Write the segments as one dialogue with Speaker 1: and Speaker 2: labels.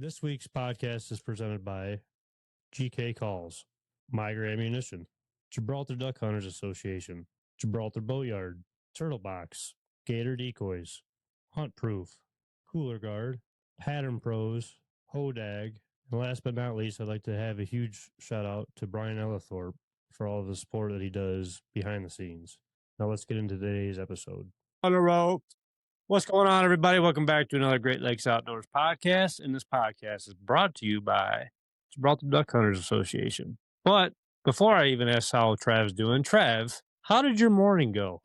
Speaker 1: This week's podcast is presented by GK Calls, Migra Ammunition, Gibraltar Duck Hunters Association, Gibraltar Boatyard, Turtle Box, Gator Decoys, Hunt Proof, Cooler Guard, Pattern Pros, Hodag, and last but not least, I'd like to have a huge shout out to Brian Ellithorpe for all of the support that he does behind the scenes. Now let's get into today's episode. On a rope. What's going on, everybody? Welcome back to another Great Lakes Outdoors podcast. And this podcast is brought to you by Gibraltar Duck Hunters Association. But before I even ask how Trav's doing, Trav, how did your morning go?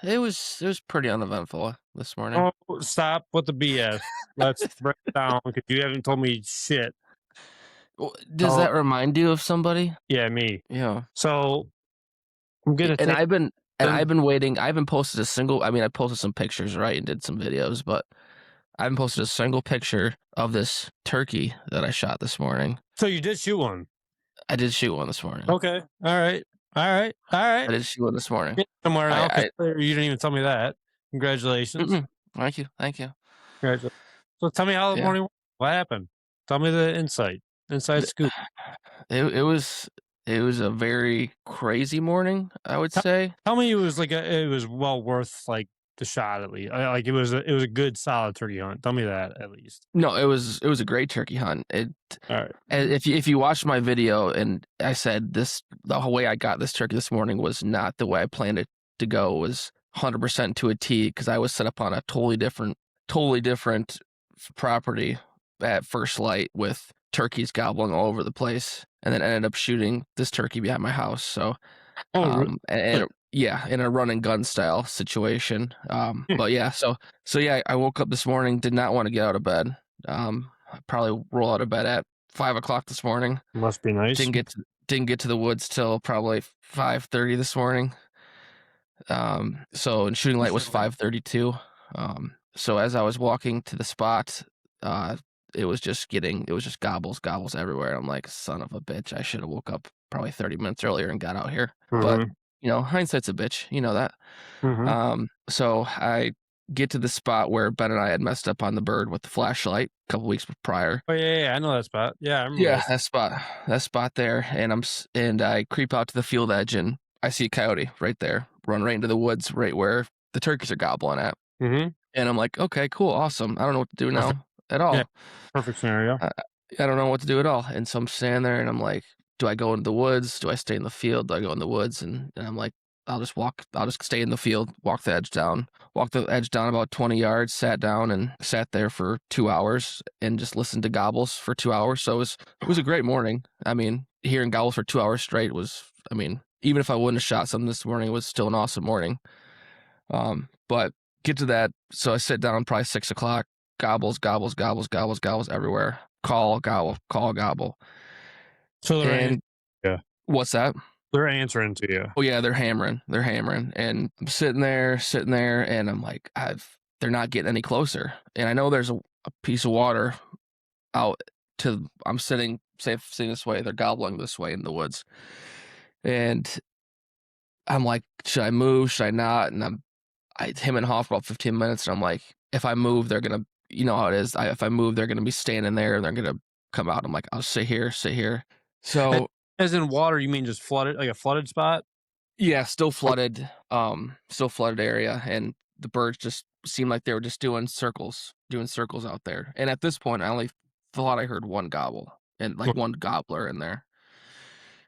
Speaker 2: It was pretty uneventful this morning.
Speaker 1: Oh, stop with the BS. Let's break it down because you haven't told me shit.
Speaker 2: Does that remind you of somebody?
Speaker 1: Yeah, me.
Speaker 2: Yeah.
Speaker 1: So I'm gonna.
Speaker 2: I've been waiting. I haven't posted a single. I mean, I posted some pictures, right, and did some videos, but I haven't posted a single picture of this turkey that I shot this morning.
Speaker 1: So you did shoot one?
Speaker 2: I did shoot one this morning.
Speaker 1: Okay. All right. I
Speaker 2: did shoot one this morning.
Speaker 1: Somewhere now. You didn't even tell me that. Congratulations.
Speaker 2: Thank you.
Speaker 1: Congratulations. So tell me how the morning. What happened? Tell me the inside scoop.
Speaker 2: It was a very crazy morning, I would say.
Speaker 1: Tell me it was well worth like the shot at least. Like it was a good solid turkey hunt. Tell me that at least.
Speaker 2: No, it was a great turkey hunt.
Speaker 1: All right.
Speaker 2: If you watched my video and I said the whole way I got this turkey this morning was not the way I planned it to go. It was 100% to a T because I was set up on a totally different property at first light with turkeys gobbling all over the place, and then ended up shooting this turkey behind my house. So, in a run and gun style situation. But yeah, so I woke up this morning, did not want to get out of bed. I probably roll out of bed at 5 o'clock this morning.
Speaker 1: Must be nice.
Speaker 2: Didn't get to the woods till probably 5:30 this morning. And shooting light was 5:32. So as I was walking to the spot, it was just gobbles everywhere. I'm like, son of a bitch, I should have woke up probably 30 minutes earlier and got out here. But hindsight's a bitch, you know that. So I get to the spot where Ben and I had messed up on the bird with the flashlight a couple weeks prior.
Speaker 1: Oh yeah, I know that spot. Yeah, I remember.
Speaker 2: Yeah, that spot there, and I creep out to the field edge and I see a coyote right there, run right into the woods, right where the turkeys are gobbling at. And I'm like, okay, cool, awesome. I don't know what to do now at all.
Speaker 1: Yeah, perfect scenario.
Speaker 2: I don't know what to do at all. And so I'm standing there and I'm like, do I go into the woods? Do I stay in the field? Do I go in the woods? And I'm like, I'll just stay in the field, walk the edge down about 20 yards, sat down and sat there for 2 hours and just listened to gobbles for 2 hours. So it was a great morning. I mean, hearing gobbles for 2 hours straight even if I wouldn't have shot something this morning, it was still an awesome morning. But get to that. So I sit down probably 6 o'clock, gobbles everywhere. Call, gobble.
Speaker 1: So
Speaker 2: what's that?
Speaker 1: They're answering to you.
Speaker 2: Oh yeah, they're hammering. And I'm sitting there, and I'm like, they're not getting any closer. And I know there's a piece of water I'm sitting this way, they're gobbling this way in the woods. And I'm like, should I move? Should I not? And I him and haw for about 15 minutes, and I'm like, if I move, they're gonna, you know how it is. If I move, they're gonna be standing there, and they're gonna come out. I'm like, I'll sit here. So,
Speaker 1: as in water, you mean just flooded, like a flooded spot?
Speaker 2: Yeah, still flooded area, and the birds just seemed like they were just doing circles out there. And at this point, I only thought I heard one gobble and like one gobbler in there.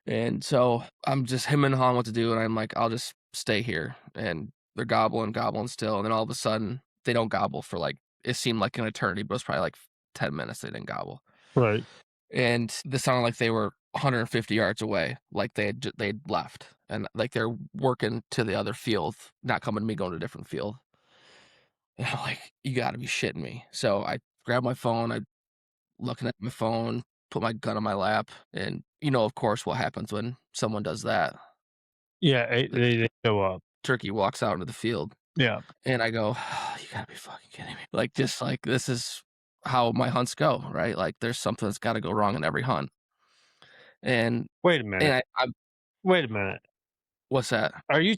Speaker 2: And so I'm just him and hawing what to do, and I'm like, I'll just stay here. And they're gobbling still, and then all of a sudden they don't gobble for like, it seemed like an eternity, but it was probably like 10 minutes they didn't gobble.
Speaker 1: Right.
Speaker 2: And this sounded like they were 150 yards away, like they'd left, and like they're working to the other field, not coming to me, going to a different field. And I'm like, you got to be shitting me. So I grabbed my phone, I looking at my phone, put my gun on my lap, and of course what happens when someone does that.
Speaker 1: Yeah, they show up.
Speaker 2: Turkey walks out into the field.
Speaker 1: Yeah.
Speaker 2: And I go, oh, you gotta be fucking kidding me. Like, just like, this is how my hunts go, right? Like, there's something that's got to go wrong in every hunt. And
Speaker 1: wait a minute. Wait a minute.
Speaker 2: What's that?
Speaker 1: Are you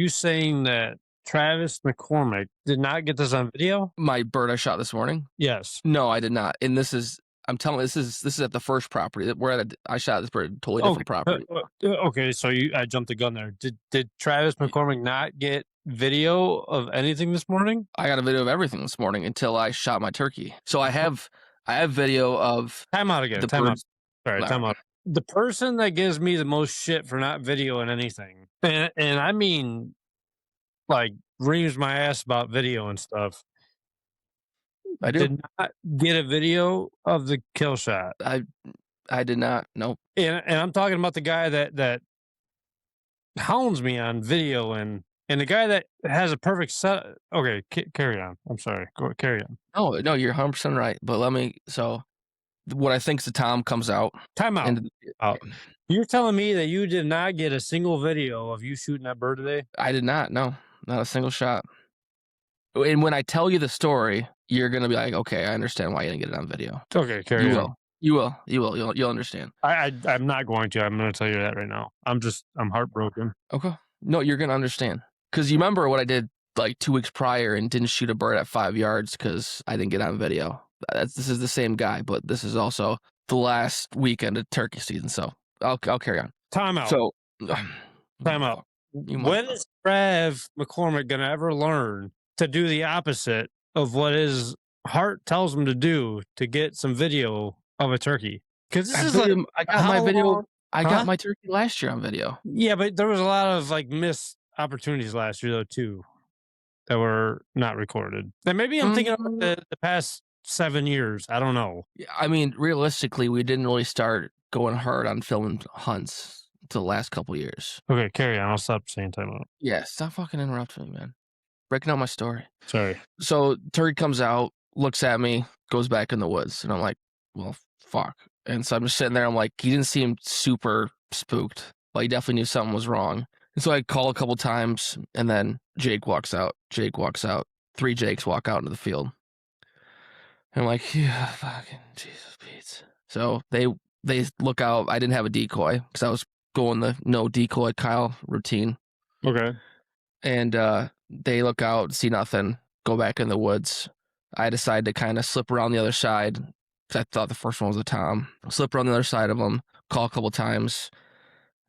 Speaker 1: saying that Travis McCormick did not get this on video?
Speaker 2: My bird I shot this morning?
Speaker 1: Yes.
Speaker 2: No, I did not. And this is, I'm telling you, this is at the first property. I shot this bird at a totally different property.
Speaker 1: Okay, so I jumped the gun there. Did Travis McCormick not get video of anything this morning?
Speaker 2: I got a video of everything this morning until I shot my turkey. So I have video of
Speaker 1: Time out again.
Speaker 2: the
Speaker 1: Time out.
Speaker 2: birds.
Speaker 1: Sorry, time out. The person that gives me the most shit for not videoing anything, and I mean, like, reams my ass about video and stuff,
Speaker 2: I do.
Speaker 1: did not get a video of the kill shot.
Speaker 2: I did not. Nope.
Speaker 1: And I'm talking about the guy that hounds me on video and the guy that has a perfect set. Okay, carry on. I'm sorry. Go carry on.
Speaker 2: No, you're 100% right. But let me. So what I think is the Tom comes out.
Speaker 1: Time out.
Speaker 2: And
Speaker 1: You're telling me that you did not get a single video of you shooting that bird today?
Speaker 2: I did not. No, not a single shot. And when I tell you the story, you're gonna be like, okay, I understand why you didn't get it on video.
Speaker 1: Okay, carry on.
Speaker 2: You will. You'll understand.
Speaker 1: I'm not going to. I'm going to tell you that right now. I'm heartbroken.
Speaker 2: Okay. No, you're gonna understand. Because you remember what I did like 2 weeks prior and didn't shoot a bird at 5 yards because I didn't get on video. This is the same guy, but this is also the last weekend of turkey season. So I'll carry on.
Speaker 1: Time out.
Speaker 2: So
Speaker 1: time out. When is Trav McCormick going to ever learn to do the opposite of what his heart tells him to do to get some video of a turkey? Because this is like,
Speaker 2: I got my video. I got my turkey last year on video.
Speaker 1: Yeah, but there was a lot of like missed opportunities last year though too that were not recorded. And maybe I'm thinking about the past 7 years. I don't know.
Speaker 2: I mean, realistically, we didn't really start going hard on filming hunts until the last couple years.
Speaker 1: Okay, carry on. I'll stop saying time out.
Speaker 2: Yeah, stop fucking interrupting me, man. Breaking out my story.
Speaker 1: Sorry.
Speaker 2: So turkey comes out, looks at me, goes back in the woods, and I'm like, well, fuck. And so I'm just sitting there. I'm like, he didn't seem super spooked. Like, he definitely knew something was wrong. And so I call a couple times, and then Jake walks out. 3 Jakes walk out into the field. And I'm like, yeah, fucking Jesus Pete. So they look out. I didn't have a decoy because I was going the no decoy Kyle routine.
Speaker 1: Okay.
Speaker 2: And they look out, see nothing, go back in the woods. I decided to kind of slip around the other side because I thought the first one was a Tom. Slip around the other side of them, call a couple times,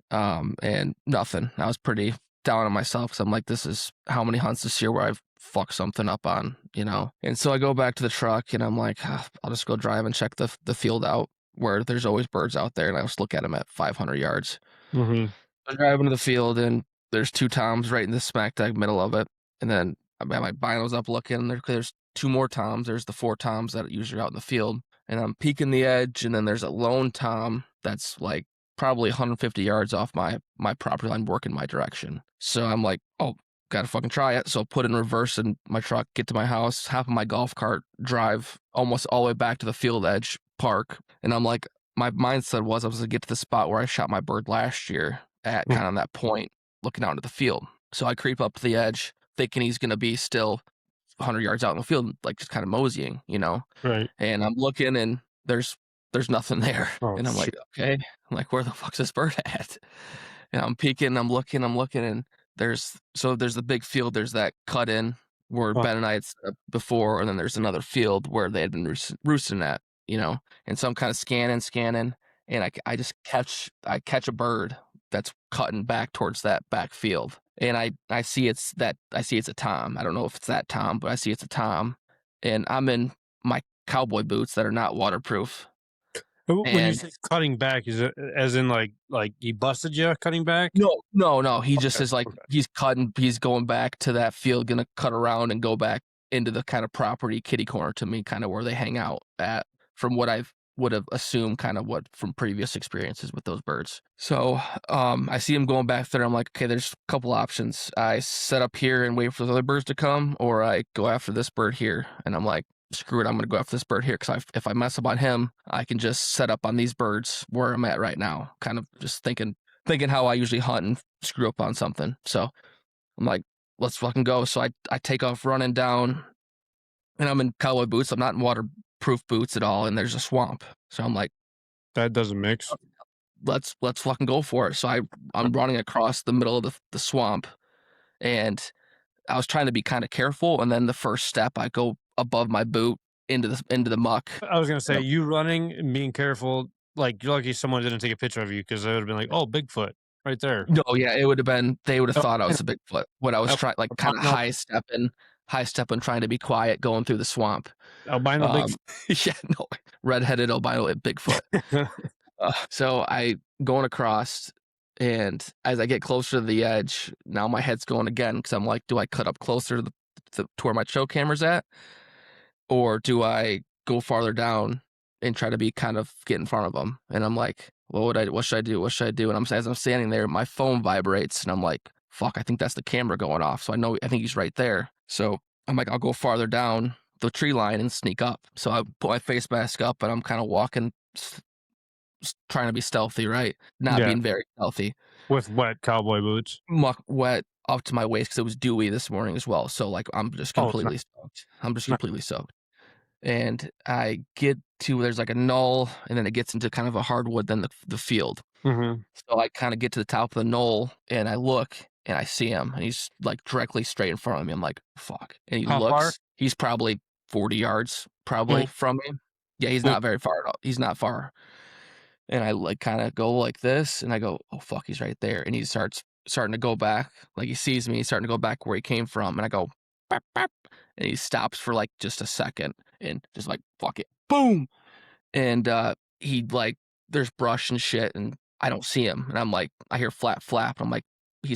Speaker 2: and nothing. I was pretty down on myself because I'm like, this is how many hunts this year where I've fucked something up on, you know? And so I go back to the truck and I'm like, I'll just go drive and check the field out where there's always birds out there. And I just look at them at 500 yards.
Speaker 1: Mm-hmm.
Speaker 2: I drive into the field and there's 2 Toms right in the smack dab middle of it. And then I got my binos up looking. There's 2 more Toms. There's the 4 Toms that are usually out in the field. And I'm peeking the edge. And then there's a lone Tom that's like probably 150 yards off my property line working my direction. So I'm like, oh, gotta fucking try it. So put in reverse in my truck, get to my house, hop in my golf cart, drive almost all the way back to the field edge, park. And I'm like, my mindset was I was going to get to the spot where I shot my bird last year at kind of on that point, looking out into the field. So I creep up to the edge, thinking he's going to be still 100 yards out in the field, like just kind of moseying, you know?
Speaker 1: Right.
Speaker 2: And I'm looking and there's nothing there.
Speaker 1: Oh,
Speaker 2: and I'm like, okay. I'm like, where the fuck's this bird at? And I'm peeking, I'm looking, and there's the big field. There's that cut in where Ben and I had set up before, and then there's another field where they had been roosting at, you know? And so I'm kind of scanning, and I just catch a bird that's cutting back towards that back field. And I see it's a Tom. I don't know if it's that Tom, but I see it's a Tom. And I'm in my cowboy boots that are not waterproof.
Speaker 1: When you say cutting back, is it as in like he busted you cutting back?
Speaker 2: No. He just is like, he's going back to that field, gonna cut around and go back into the kind of property kitty corner to me, kind of where they hang out at, from what I would have assumed, kind of what from previous experiences with those birds. So I see him going back there. I'm like, okay, there's a couple options. I set up here and wait for the other birds to come, or I go after this bird here. And I'm like, screw it, I'm going to go after this bird here, because if I mess up on him, I can just set up on these birds where I'm at right now, kind of just thinking how I usually hunt and screw up on something. So I'm like, let's fucking go. So I take off running down, and I'm in cowboy boots. I'm not in waterproof boots at all, and there's a swamp. So I'm like,
Speaker 1: that doesn't mix.
Speaker 2: Let's fucking go for it. So I'm running across the middle of the swamp, and I was trying to be kind of careful, and then the first step I go above my boot into the muck.
Speaker 1: I was gonna say, you running and being careful, like, you're lucky someone didn't take a picture of you because they would have been like, "Oh, Bigfoot right there."
Speaker 2: No, yeah, it would have been, they would have thought I
Speaker 1: Albino,
Speaker 2: was a Bigfoot when I was trying, like, kind of
Speaker 1: albino,
Speaker 2: high stepping, trying to be quiet, going through the swamp.
Speaker 1: albino
Speaker 2: Um,
Speaker 1: Bigfoot.
Speaker 2: yeah, no, redheaded albino Bigfoot. So I going across, and as I get closer to the edge, now my head's going again because I'm like, do I cut up closer to to where my trail camera's at, or do I go farther down and try to be kind of get in front of them? And I'm like, what should I do? What should I do? And as I'm standing there, my phone vibrates, and I'm like, fuck, I think that's the camera going off. So I think he's right there. So I'm like, I'll go farther down the tree line and sneak up. So I put my face mask up, and I'm kind of walking, trying to be stealthy, right? Not
Speaker 1: Yeah,
Speaker 2: being very stealthy.
Speaker 1: with wet cowboy boots.
Speaker 2: Muck wet up to my waist because it was dewy this morning as well. So like I'm just
Speaker 1: Oh, it's not,
Speaker 2: completely soaked. I'm just
Speaker 1: it's not.
Speaker 2: completely soaked. And I get to, there's like a knoll, and then it gets into kind of a hardwood, then the field.
Speaker 1: Mhm.
Speaker 2: So I kind of get to the top of the knoll, and I look, and I see him, and he's like directly straight in front of me. I'm like, fuck. And he
Speaker 1: How far?
Speaker 2: looks, he's probably 40 yards probably
Speaker 1: Boom,
Speaker 2: from me. Yeah, he's
Speaker 1: boom.
Speaker 2: not very far at all. He's not far. And I like kind of go like this, and I go, oh fuck, he's right there. And he starting to go back, like he sees me, he's starting to go back where he came from. And I go, bap, bap, and he stops for like just a second, and just like, fuck it, boom. And he like, there's brush and shit, and I don't see him. And I'm like, I hear flap flap, and I'm like, he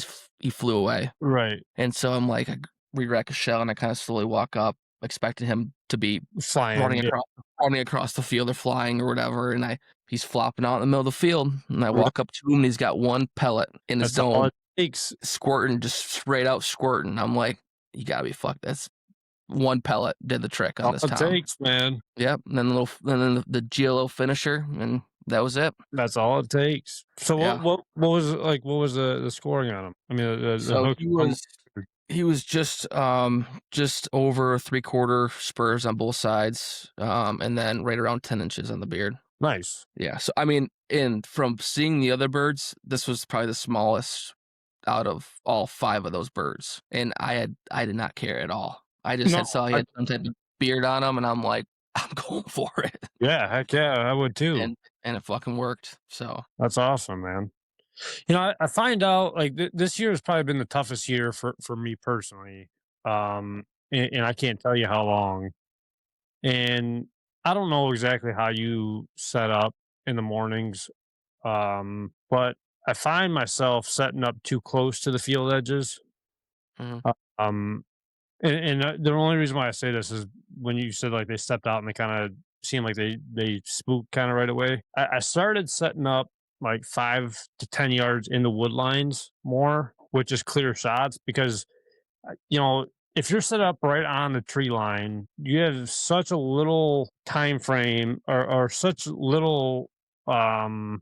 Speaker 2: flew away.
Speaker 1: Right.
Speaker 2: And so I'm like, I re-rack a shell, and I kind of slowly walk up, expecting him to be
Speaker 1: Flying.
Speaker 2: running
Speaker 1: Yeah.
Speaker 2: across the field or flying or whatever. And he's flopping out in the middle of the field, and I
Speaker 1: Right.
Speaker 2: walk up to him, and he's got one pellet in his
Speaker 1: That's all
Speaker 2: dome,
Speaker 1: it takes.
Speaker 2: squirting, just straight out squirting. I'm like, you gotta be fucked. That's one pellet did the trick on
Speaker 1: All
Speaker 2: this
Speaker 1: it
Speaker 2: town.
Speaker 1: takes, man.
Speaker 2: Yep. And then the GLO finisher, and that was it.
Speaker 1: That's all it takes. So
Speaker 2: Yeah.
Speaker 1: what was the scoring on him? I mean, the
Speaker 2: So
Speaker 1: hook.
Speaker 2: he was just over 3/4 spurs on both sides, and then right around 10 inches on the beard.
Speaker 1: Nice.
Speaker 2: Yeah. So I mean, and from seeing the other birds, this was probably the smallest out of all 5 of those birds, and I did not care at all. I just
Speaker 1: No,
Speaker 2: saw he had some type of beard on him, and I'm like, I'm going for it,
Speaker 1: yeah, heck yeah, I would too.
Speaker 2: and it fucking worked. So
Speaker 1: That's awesome, man. I find out like this year has probably been the toughest year for me personally. And I can't tell you how long. And I don't know exactly how you set up in the mornings, but I find myself setting up too close to the field edges.
Speaker 2: mhm.
Speaker 1: Um, and the only reason why I say this is when you said like they stepped out and they kind of seemed like they spooked kind of right away. I started setting up like 5 to 10 yards in the wood lines more, which is clear shots because you know if you're set up right on the tree line, you have such a little time frame or such little um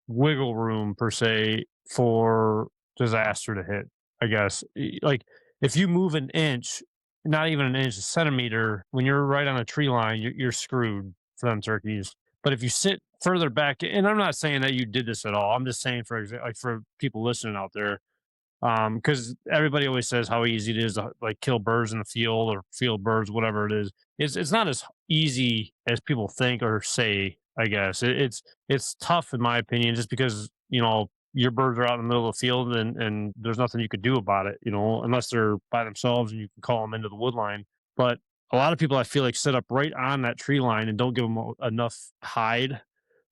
Speaker 1: wiggle room per se for disaster to hit. I guess like if you move an inch, not even an inch, a centimeter, when you're right on a tree line, you're screwed for them turkeys. But if you sit further back, and I'm not saying that you did this at all. I'm just saying for example, like for people listening out there, because everybody always says how easy it is to like kill birds in the field or field birds, whatever it is. It's not as easy as people think or say. I guess it's tough in my opinion, just because your birds are out in the middle of the field and there's nothing you could do about it. Unless they're by themselves and you can call them into the wood line. But a lot of people I feel like sit up right on that tree line and don't give them enough hide,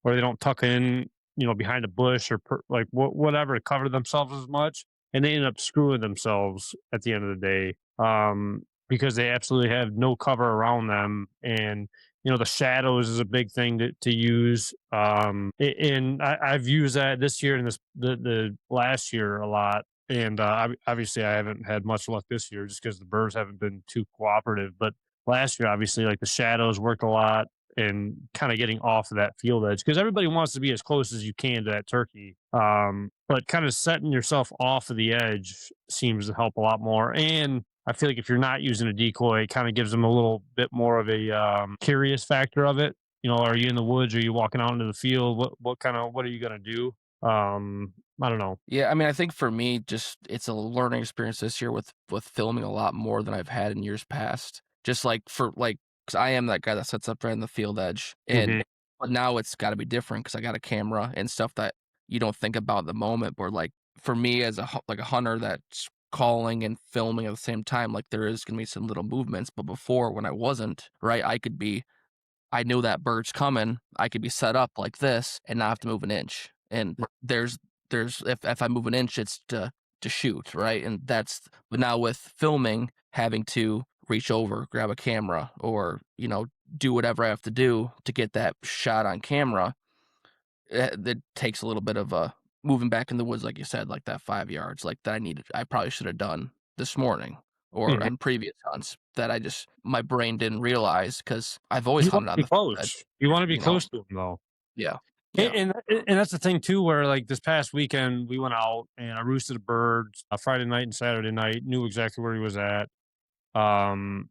Speaker 1: or they don't tuck in, behind a bush or like whatever to cover themselves as much, and they end up screwing themselves at the end of the day, because they absolutely have no cover around them. And the shadows is a big thing to use. And I've used that this year and the last year a lot. And obviously, I haven't had much luck this year just because the birds haven't been too cooperative. But last year, obviously, like the shadows worked a lot and kind of getting off of that field edge because everybody wants to be as close as you can to that turkey. But kind of setting yourself off of the edge seems to help a lot more. And I feel like if you're not using a decoy, it kind of gives them a little bit more of a curious factor of it. Are you in the woods? Are you walking out into the field? What are you gonna do? I don't know.
Speaker 2: Yeah, I mean, I think for me, just it's a learning experience this year with filming a lot more than I've had in years past. Just like for like, because I am that guy that sets up right in the field edge, and
Speaker 1: Hmm.
Speaker 2: but now it's got to be different because I got a camera and stuff that you don't think about in the moment. But like for me as like a hunter that's calling and filming at the same time, like there is gonna be some little movements. But before, when I wasn't, right, I knew that bird's coming. I could be set up like this and not have to move an inch. And there's if I move an inch, it's to shoot, right? And that's but now with filming, having to reach over, grab a camera, or do whatever I have to do to get that shot on camera. That takes a little bit of moving back in the woods, like you said, like that 5 yards, like that I probably should have done this morning or
Speaker 1: Hmm.
Speaker 2: on previous hunts that I just my brain didn't realize because I've always
Speaker 1: You want
Speaker 2: hunted
Speaker 1: to
Speaker 2: on
Speaker 1: be
Speaker 2: the field edge,
Speaker 1: close. You want to be
Speaker 2: you know.
Speaker 1: close to them, though.
Speaker 2: Yeah,
Speaker 1: And,
Speaker 2: yeah,
Speaker 1: and that's the thing too, where like this past weekend we went out and I roosted a bird Friday night and Saturday night. Knew exactly where he was at. Um,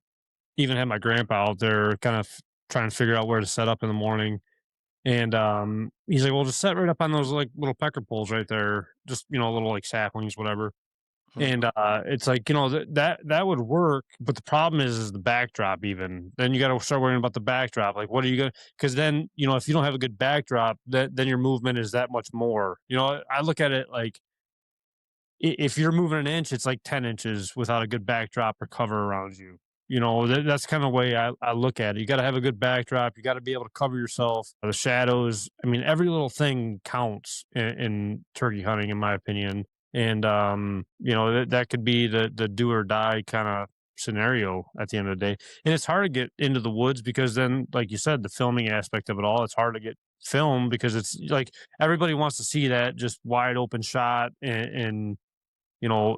Speaker 1: Even had my grandpa out there, kind of trying to figure out where to set up in the morning. And he's like, "Well, just set right up on those like little pecker poles right there, just little like saplings, whatever."
Speaker 2: mhm.
Speaker 1: And it's like that would work, but the problem is the backdrop. Even then, you got to start worrying about the backdrop. Like, what are you gonna? Because then if you don't have a good backdrop, then your movement is that much more. I look at it like if you're moving an inch, it's like 10 inches without a good backdrop or cover around you. That's kind of the way I look at it. You got to have a good backdrop. You got to be able to cover yourself. The shadows. I mean, every little thing counts in turkey hunting, in my opinion. And that could be the do or die kind of scenario at the end of the day. And it's hard to get into the woods because then, like you said, the filming aspect of it all, it's hard to get film because it's like everybody wants to see that just wide open shot and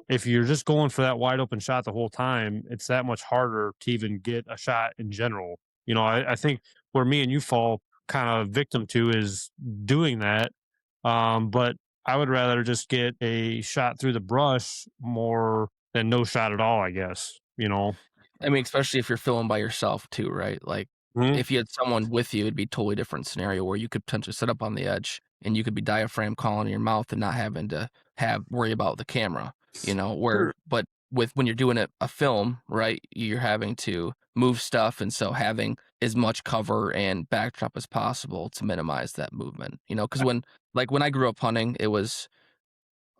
Speaker 1: if you're just going for that wide open shot the whole time, it's that much harder to even get a shot in general. I think where me and you fall kind of victim to is doing that. But I would rather just get a shot through the brush more than no shot at all, I guess.
Speaker 2: I mean, especially if you're filming by yourself too, right? Like,
Speaker 1: Mhm.
Speaker 2: if you had someone with you, it'd be a totally different scenario where you could potentially sit up on the edge and you could be diaphragm calling in your mouth and not having to have worry about the camera,
Speaker 1: Sure.
Speaker 2: but when you're doing a film, right, you're having to move stuff, and so having as much cover and backdrop as possible to minimize that movement, because when I grew up hunting, it was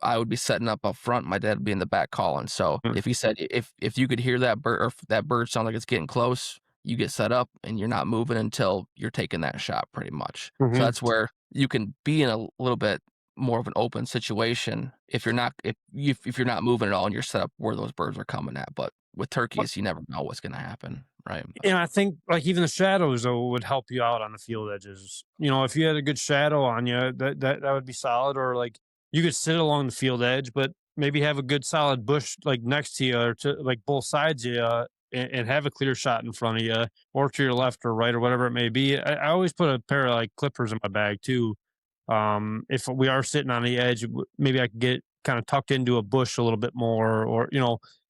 Speaker 2: I would be setting up front. My dad would be in the back calling. So if he said if you could hear that bird or if that bird sound like it's getting close, you get set up and you're not moving until you're taking that shot, pretty much. So
Speaker 1: Mhm.
Speaker 2: that's where you can be in a little bit more of an open situation if you're not moving at all and you're set up where those birds are coming at. But with turkeys, you never know what's going to happen, right?
Speaker 1: And I think like even the shadows though would help you out on the field edges. If you had a good shadow on you, that would be solid. Or like you could sit along the field edge, but maybe have a good solid bush like next to you or to like both sides of you, and have a clear shot in front of you, or to your left or right or whatever it may be. I always put a pair of like clippers in my bag too. If we are sitting on the edge, maybe I could get kind of tucked into a bush a little bit more, or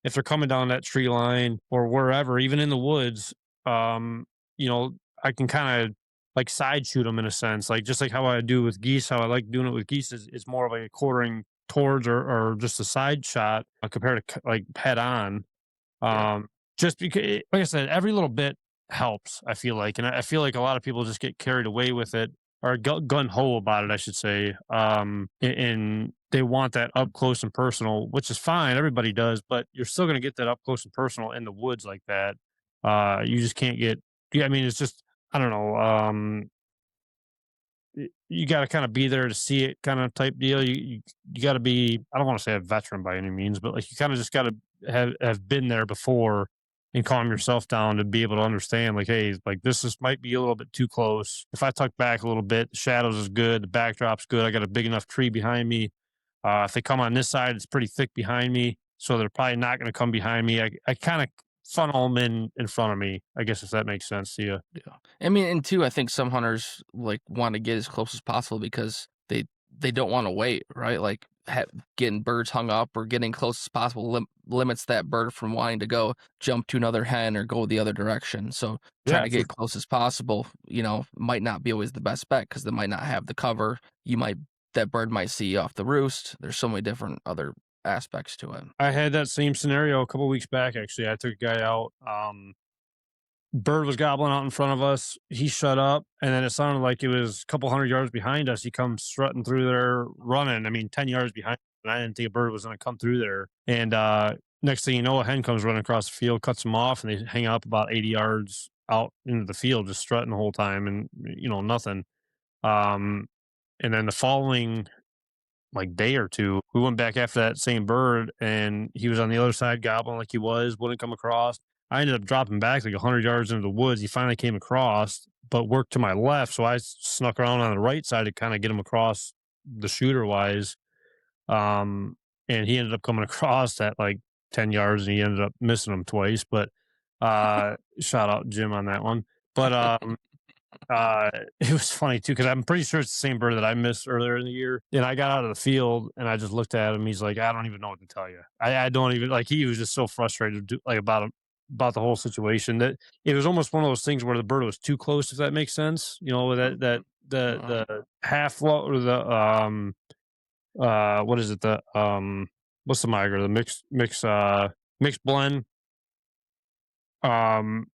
Speaker 1: if they're coming down that tree line or wherever, even in the woods, um, I can kind of like side shoot them in a sense, like just like how I do with geese. How I like doing it with geese is more of like a quartering towards or just a side shot compared to like head on.
Speaker 2: Yeah.
Speaker 1: Um, just because, like I said, every little bit helps. I feel like, and I feel like a lot of people just get carried away with it or gun ho about it, I should say. And they want that up close and personal, which is fine. Everybody does, but you're still going to get that up close and personal in the woods like that. You just can't get. Yeah, I mean, it's just I don't know. You got to kind of be there to see it, kind of type deal. You got to be. I don't want to say a veteran by any means, but like you kind of just got to have been there before and calm yourself down to be able to understand. Like, hey, like this is might be a little bit too close. If I tuck back a little bit, the shadows is good, the backdrop's good. I got a big enough tree behind me. If they come on this side, it's pretty thick behind me, so they're probably not going to come behind me. I kind of funnel them in front of me. I guess if that makes sense to you.
Speaker 2: Yeah. I mean, and two, I think some hunters like want to get as close as possible because they don't want to wait, right? Like getting birds hung up or getting close as possible limits that bird from wanting to go jump to another hen or go the other direction. So trying
Speaker 1: Yeah,
Speaker 2: to
Speaker 1: for
Speaker 2: get close as possible, might not be always the best bet because they might not have the cover. You might that bird might see you off the roost. There's so many different other aspects to it.
Speaker 1: I had that same scenario a couple weeks back. Actually, I took a guy out. Bird was gobbling out in front of us. He shut up, and then it sounded like it was a couple hundred yards behind us. He comes strutting through there, running. I mean, 10 yards behind, and I didn't think a bird was going to come through there. And next thing you know, a hen comes running across the field, cuts him off, and they hang up about 80 yards out into the field, just strutting the whole time, and nothing. Um, and then the following like day or two, we went back after that same bird, and he was on the other side gobbling like he was, wouldn't come across. I ended up dropping back like 100 yards into the woods. He finally came across, but worked to my left, so I snuck around on the right side to kind of get him across the shooter wise. Um, and he ended up coming across at like 10 yards, and he ended up missing him twice. But shout out Jim on that one. But uh, it was funny too because I'm pretty sure it's the same bird that I missed earlier in the year. And I got out of the field and I just looked at him. He's like, I don't even know what to tell you. I don't even like. He was just so frustrated like about the whole situation that it was almost one of those things where the bird was too close. If that makes sense, that the half flow or the what is it what's the migra, the mixed blend. um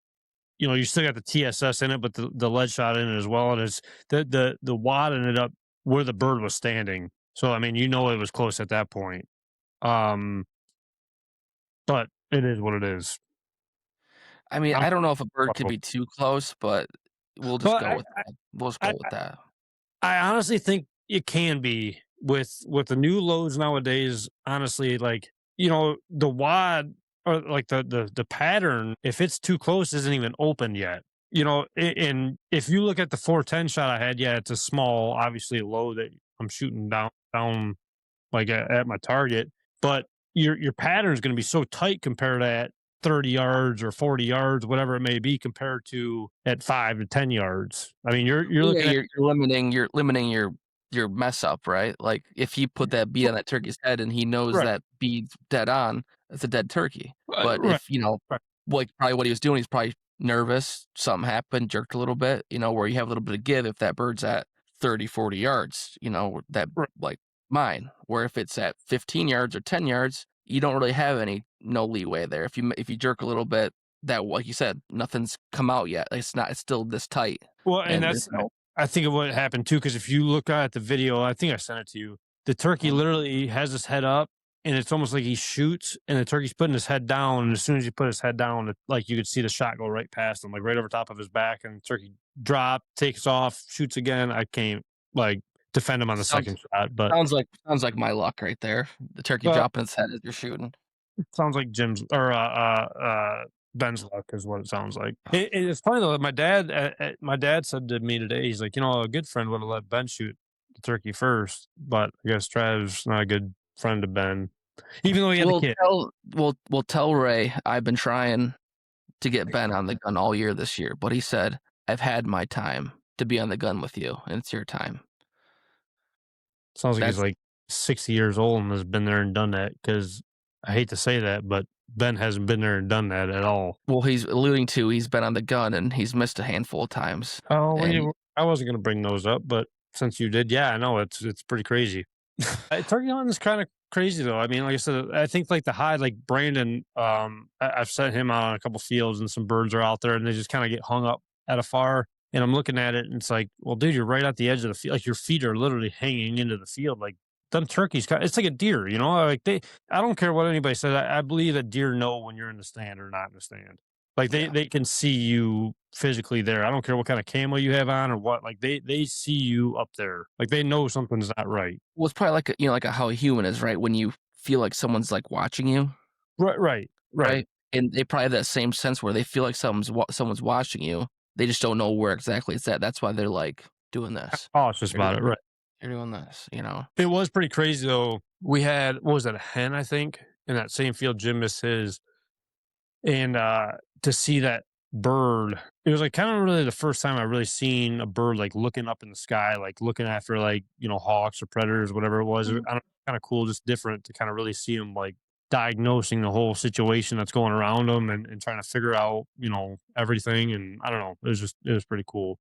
Speaker 1: you still got the TSS in it, but the lead shot in it as well. And it's the wad ended up where the bird was standing. So I mean, it was close at that point. Um, but it is what it is.
Speaker 2: I mean,
Speaker 1: I'm,
Speaker 2: I don't know if a bird could be too close, but we'll just
Speaker 1: but
Speaker 2: go with that. We'll just
Speaker 1: I,
Speaker 2: go with that.
Speaker 1: I honestly think it can be with the new loads nowadays. Honestly, like the wad or like the pattern, if it's too close, isn't even open yet. And if you look at the 410 shot I had, yeah, it's a small, obviously low that I'm shooting down like at my target, but your pattern is going to be so tight compared to at 30 yards or 40 yards, whatever it may be, compared to at 5 to 10 yards. I mean, you're
Speaker 2: Yeah,
Speaker 1: looking at
Speaker 2: you're limiting your mess up, right? Like if he put that bead on that turkey's head and he knows
Speaker 1: right,
Speaker 2: that bead's dead on, it's a dead turkey. But
Speaker 1: right,
Speaker 2: if
Speaker 1: right,
Speaker 2: like probably what he was doing, he's probably nervous, something happened, jerked a little bit, where you have a little bit of give if that bird's at 30, 40 yards, that
Speaker 1: right.
Speaker 2: like mine. Where if it's at 15 yards or 10 yards, you don't really have no leeway there. If you jerk a little bit, that like you said, nothing's come out yet. It's still this tight.
Speaker 1: Well, and
Speaker 2: And
Speaker 1: that's
Speaker 2: there's no
Speaker 1: I think of what happened too, because if you look at the video, I think I sent it to you. The turkey
Speaker 2: Mhm.
Speaker 1: literally has his head up, and it's almost like he shoots, and the turkey's putting his head down. And as soon as he put his head down, like you could see the shot go right past him, like right over top of his back, and the turkey drop, takes off, shoots again. I can't like defend him on the
Speaker 2: sounds
Speaker 1: second shot, but
Speaker 2: sounds like my luck right there. The turkey
Speaker 1: uh,
Speaker 2: dropping its head as you're shooting.
Speaker 1: sounds like Jim's or Ben's luck is what it sounds like. It's funny though. My dad said to me today, he's like, a good friend would have let Ben shoot the turkey first, but I guess Trav's not a good friend to Ben, even though he had the
Speaker 2: We'll
Speaker 1: kid.
Speaker 2: tell Ray I've been trying to get Ben on the gun all year this year, but he said I've had my time to be on the gun with you, and it's your time.
Speaker 1: Sounds like he's
Speaker 2: That's
Speaker 1: like 60 years old and has been there and done that. Because I hate to say that, but Ben hasn't been there and done that at all.
Speaker 2: well, he's alluding to he's been on the gun and he's missed a handful of times.
Speaker 1: Oh,
Speaker 2: And
Speaker 1: I wasn't going to bring those up, but since you did, yeah, I know it's pretty crazy. Turkey hunting is kind of crazy though. I mean, like I said, I think like the high, like Brandon, I've sent him out on a couple fields and some birds are out there and they just kind of get hung up at a far. And I'm looking at it and it's like, well, dude, you're right at the edge of the field. Like your feet are literally hanging into the field. Like them turkeys, it's like a deer, like I don't care what anybody says. I believe that deer know when you're in the stand or not in the stand. Like
Speaker 2: yeah,
Speaker 1: they can see you physically there. I don't care what kind of camo you have on or what. Like they see you up there. Like they know something's not right.
Speaker 2: well, it's probably like how a human is, right? When you feel like someone's like watching you,
Speaker 1: Right, right, right.
Speaker 2: right? And they probably have that same sense where they feel like someone's watching you. They just don't know where exactly it's at. That's why they're like doing this.
Speaker 1: Oh, it's just
Speaker 2: They're
Speaker 1: about it,
Speaker 2: doing,
Speaker 1: right.
Speaker 2: they're doing this.
Speaker 1: It was pretty crazy though. We had what was it, a hen, I think, in that same field Jim missed his. And to see that bird, it was like kind of really the first time I really seen a bird like looking up in the sky, like looking after like, hawks or predators, whatever it was. I
Speaker 2: Mhm.
Speaker 1: don't know, kind of cool, just different to kind of really see him like diagnosing the whole situation that's going around him and trying to figure out, everything. And I don't know, it was pretty cool.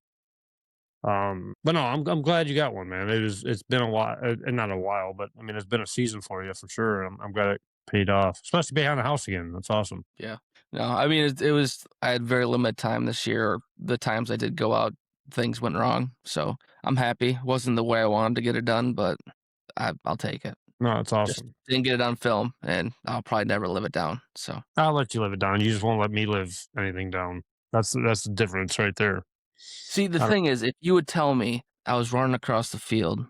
Speaker 1: But no, I'm glad you got one, man. It's been a while, not a while, but I mean, it's been a season for you for sure. I'm glad it paid off, especially behind the house again. That's awesome.
Speaker 2: Yeah. No, I mean, it was I had very limited time this year. The times I did go out, things went wrong. So I'm happy. Wasn't the way I wanted to get it done, but I'll take it.
Speaker 1: No, it's
Speaker 2: Just
Speaker 1: awesome.
Speaker 2: didn't get it on film, and I'll probably never live it down. So
Speaker 1: I'll let you live it down. You just won't let me live anything down. That's the difference right there.
Speaker 2: see, the
Speaker 1: I,
Speaker 2: thing is, if you would tell me I was running across the field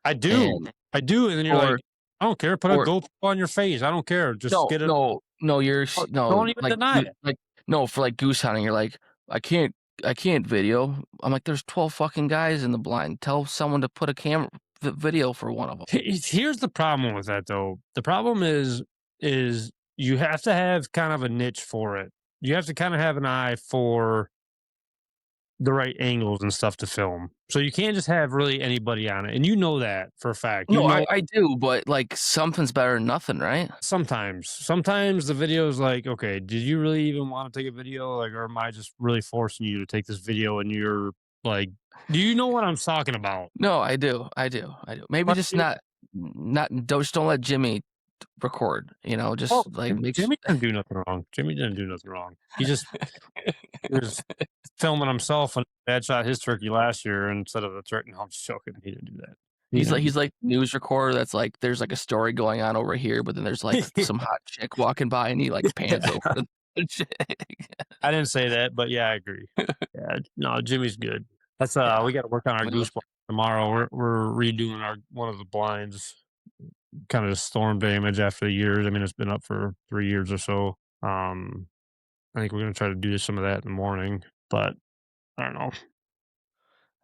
Speaker 1: I do,
Speaker 2: and
Speaker 1: I do, and then you're like,
Speaker 2: or
Speaker 1: I don't care. Put a
Speaker 2: or
Speaker 1: GoPro on your face. I don't care. Just
Speaker 2: no,
Speaker 1: get it.
Speaker 2: no, no, no,
Speaker 1: Don't even deny it.
Speaker 2: like no for like goose hunting. You're like, I can't, I can't video. I'm like, there's 12 fucking guys in the blind. Tell someone to put a camera video for one of them.
Speaker 1: Here's the problem with that, though. The problem is you have to have kind of a niche for it. You have to kind of have an eye for the right angles and stuff to film. So you can't just have really anybody on it, and you know that for a fact. You
Speaker 2: No,
Speaker 1: know,
Speaker 2: I do, but like something's better than nothing, right?
Speaker 1: sometimes the video is like, okay, did you really even want to take a video? Like, or am I just really forcing you to take this video? And you're like, do you know what I'm talking about?
Speaker 2: No, I do, I do, I do. Maybe
Speaker 1: But
Speaker 2: just not don't let Jimmy record. You know,
Speaker 1: oh,
Speaker 2: just like makes.
Speaker 1: Jimmy didn't do nothing wrong. Jimmy didn't do nothing wrong. He was filming himself when Dad shot his turkey last year instead of the turkey. No, I'm just joking. He didn't do that. He didn't do
Speaker 2: He's like news recorder that's like there's like a story going on over here, but then there's like
Speaker 1: that.
Speaker 2: some hot chick walking by and he like pans over the chick.
Speaker 1: I didn't say that, but yeah, I agree. Yeah, no, Jimmy's good. That's
Speaker 2: Yeah.
Speaker 1: we got to work on our
Speaker 2: Uh,
Speaker 1: goose blind tomorrow. We're redoing our one of the blinds, kind of storm damage after the years. I mean, it's been up for 3 years or so. I think we're gonna try to do some of that in the morning, but I don't know.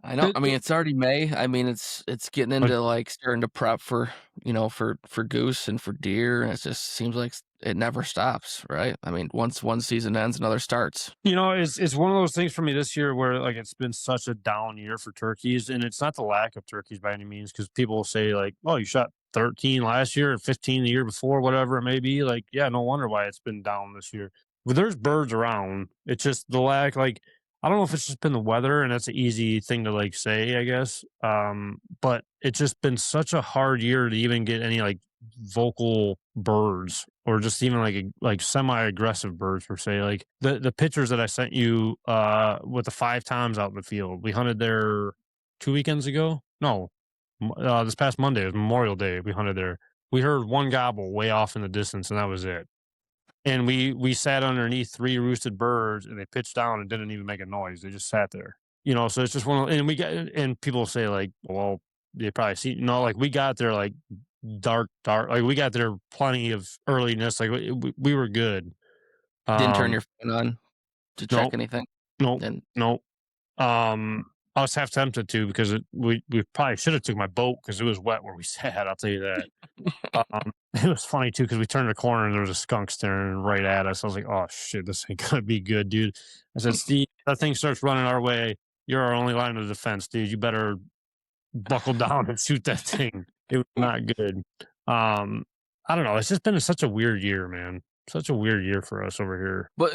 Speaker 2: I know.
Speaker 1: It,
Speaker 2: I mean, it's already May. I mean, it's getting
Speaker 1: but
Speaker 2: into like starting to prep for, you know, for goose and for deer, and it just seems like it never stops, right? I mean, once one season ends, another starts.
Speaker 1: it's one of those things for me this year where like it's been such a down year for turkeys, and it's not the lack of turkeys by any means, because people will say like, "Oh, you shot 13 last year and 15 the year before, whatever it may be." Like, yeah, no wonder why it's been down this year. But there's birds around. It's just the lack. Like, I don't know if it's just been the weather, and that's an easy thing to like say, I guess. But it's just been such a hard year to even get any like vocal birds, or just even like semi-aggressive birds per se. Like the pictures that I sent you with the 5 times out in the field. We hunted there 2 weekends ago. No, this past Monday, it was Memorial Day. We hunted there. We heard one gobble way off in the distance, and that was it. And we sat underneath 3 roosted birds, and they pitched down and didn't even make a noise. They just sat there. So it's just one of, and we got, and people say like, well, they probably see, no, like we got there like dark, like we got there plenty of earliness. Like we were good.
Speaker 2: Didn't turn
Speaker 1: Um,
Speaker 2: your phone on to check
Speaker 1: nope,
Speaker 2: anything.
Speaker 1: nope,
Speaker 2: Then
Speaker 1: nope. I was half tempted to, because we probably should have took my boat, because it was wet where we sat. I'll tell you that. It was funny too, because we turned the corner and there was a skunk staring right at us. I was like, "Oh shit, this ain't gonna be good, dude." I said, "Steve, that thing starts running our way. You're our only line of defense, dude. You better buckle down and shoot that thing." It was not good. I don't know. It's just been such a weird year, man. Such a weird year for us over here.
Speaker 2: but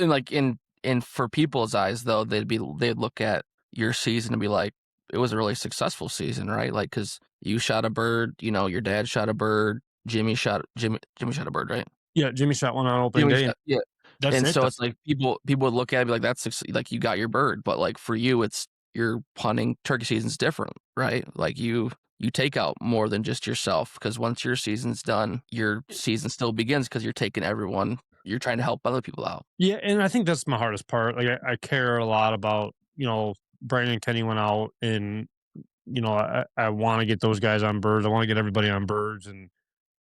Speaker 2: in for people's eyes though, they'd look at your season and be like, it was a really successful season, right? Like because you shot a bird, you know, your dad shot a bird, Jimmy shot a bird, right?
Speaker 1: Yeah, Jimmy shot one on opening
Speaker 2: Jimmy
Speaker 1: day, and
Speaker 2: shot, yeah.
Speaker 1: that's
Speaker 2: And
Speaker 1: it.
Speaker 2: so
Speaker 1: Though.
Speaker 2: it's like people would look at it and be like, that's like you got your bird, but like for you, it's your hunting turkey season's different, right? Like you take out more than just yourself because once your season's done, your season still begins because you're taking everyone. You're trying to help other people out.
Speaker 1: Yeah, and I think that's my hardest part. Like I care a lot about, Brandon and Kenny went out, and I want to get those guys on birds. I want to get everybody on birds, and